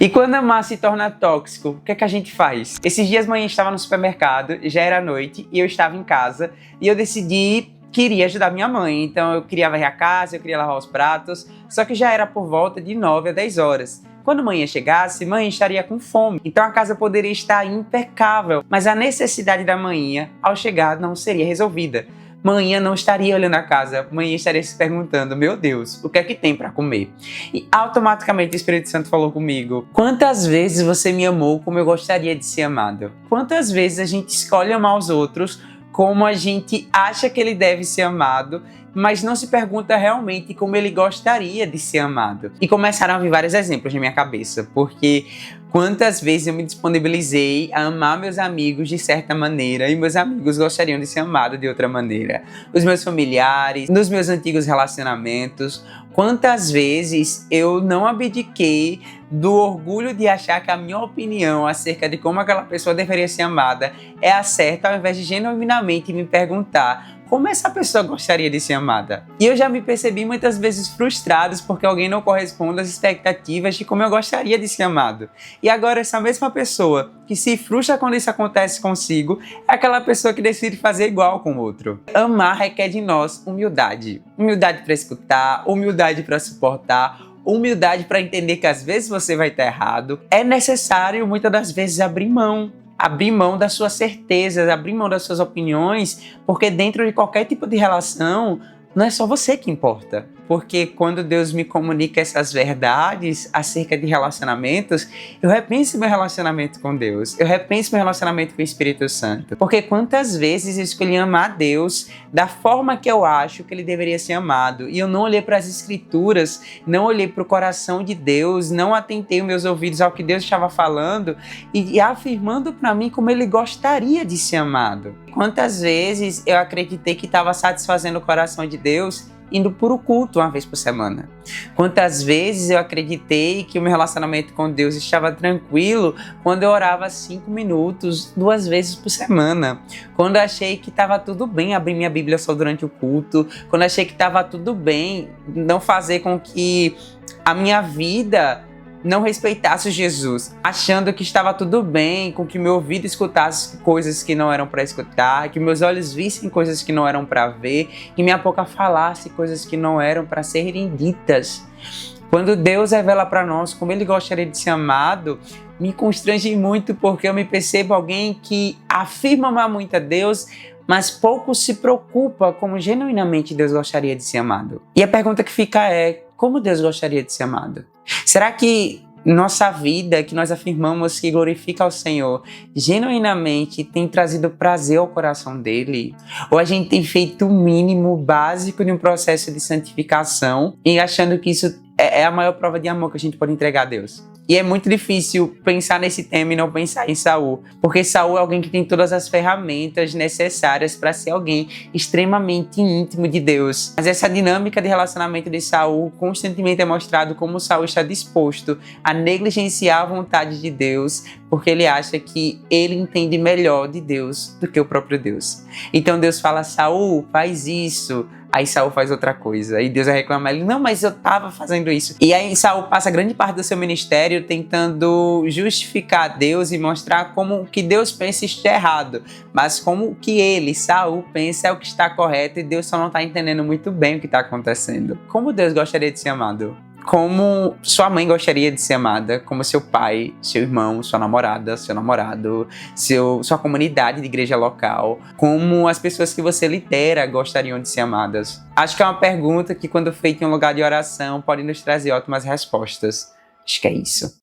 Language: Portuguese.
E quando amar se torna tóxico, o que é que a gente faz? Esses dias manhã estava no supermercado, já era noite e eu estava em casa e eu decidi que iria ajudar minha mãe. Então eu queria varrer a casa, eu queria lavar os pratos, só que já era por volta de 9 a 10 horas. Quando manhã chegasse, mãe estaria com fome, então a casa poderia estar impecável, mas a necessidade da manhã ao chegar não seria resolvida. Manhã não estaria olhando a casa, manhã estaria se perguntando, meu Deus, o que é que tem para comer? E automaticamente o Espírito Santo falou comigo, quantas vezes você me amou como eu gostaria de ser amado? Quantas vezes a gente escolhe amar os outros como a gente acha que ele deve ser amado, mas não se pergunta realmente como ele gostaria de ser amado. E começaram a vir vários exemplos na minha cabeça, porque quantas vezes eu me disponibilizei a amar meus amigos de certa maneira e meus amigos gostariam de ser amados de outra maneira. Os meus familiares, nos meus antigos relacionamentos, quantas vezes eu não abdiquei do orgulho de achar que a minha opinião acerca de como aquela pessoa deveria ser amada é a certa, ao invés de genuinamente me perguntar como essa pessoa gostaria de ser amada. E eu já me percebi muitas vezes frustrado porque alguém não corresponde às expectativas de como eu gostaria de ser amado. E agora essa mesma pessoa que se frustra quando isso acontece consigo é aquela pessoa que decide fazer igual com o outro. Amar requer de nós humildade. Humildade para escutar, humildade para suportar, humildade para entender que às vezes você vai estar errado. É necessário muitas das vezes abrir mão das suas certezas, abrir mão das suas opiniões, porque dentro de qualquer tipo de relação, não é só você que importa. Porque quando Deus me comunica essas verdades acerca de relacionamentos, eu repenso meu relacionamento com Deus, eu repenso meu relacionamento com o Espírito Santo. Porque quantas vezes eu escolhi amar Deus da forma que eu acho que Ele deveria ser amado, e eu não olhei para as Escrituras, não olhei para o coração de Deus, não atentei os meus ouvidos ao que Deus estava falando e afirmando para mim como Ele gostaria de ser amado. Quantas vezes eu acreditei que estava satisfazendo o coração de Deus indo para o culto uma vez por semana. Quantas vezes eu acreditei que o meu relacionamento com Deus estava tranquilo quando eu orava 5 minutos, 2 vezes por semana. Quando eu achei que estava tudo bem abrir minha Bíblia só durante o culto. Quando eu achei que estava tudo bem não fazer com que a minha vida não respeitasse Jesus, achando que estava tudo bem, com que meu ouvido escutasse coisas que não eram para escutar, que meus olhos vissem coisas que não eram para ver, que minha boca falasse coisas que não eram para serem ditas. Quando Deus revela para nós como Ele gostaria de ser amado, me constrange muito porque eu me percebo alguém que afirma amar muito a Deus, mas pouco se preocupa como genuinamente Deus gostaria de ser amado. E a pergunta que fica é, como Deus gostaria de ser amado? Será que nossa vida, que nós afirmamos que glorifica ao Senhor, genuinamente tem trazido prazer ao coração dele? Ou a gente tem feito o mínimo básico de um processo de santificação e achando que isso é a maior prova de amor que a gente pode entregar a Deus? E é muito difícil pensar nesse tema e não pensar em Saul, porque Saul é alguém que tem todas as ferramentas necessárias para ser alguém extremamente íntimo de Deus. Mas essa dinâmica de relacionamento de Saul constantemente é mostrado como Saul está disposto a negligenciar a vontade de Deus, porque ele acha que ele entende melhor de Deus do que o próprio Deus. Então Deus fala, Saul, faz isso. Aí Saul faz outra coisa. Aí Deus vai reclamar ele, não, mas eu estava fazendo isso. E aí Saul passa grande parte do seu ministério tentando justificar a Deus e mostrar como o que Deus pensa está errado. Mas como o que ele, Saul, pensa é o que está correto e Deus só não está entendendo muito bem o que está acontecendo. Como Deus gostaria de ser amado? Como sua mãe gostaria de ser amada, como seu pai, seu irmão, sua namorada, seu namorado, sua comunidade de igreja local, como as pessoas que você lidera gostariam de ser amadas. Acho que é uma pergunta que, quando feita em um lugar de oração, pode nos trazer ótimas respostas. Acho que é isso.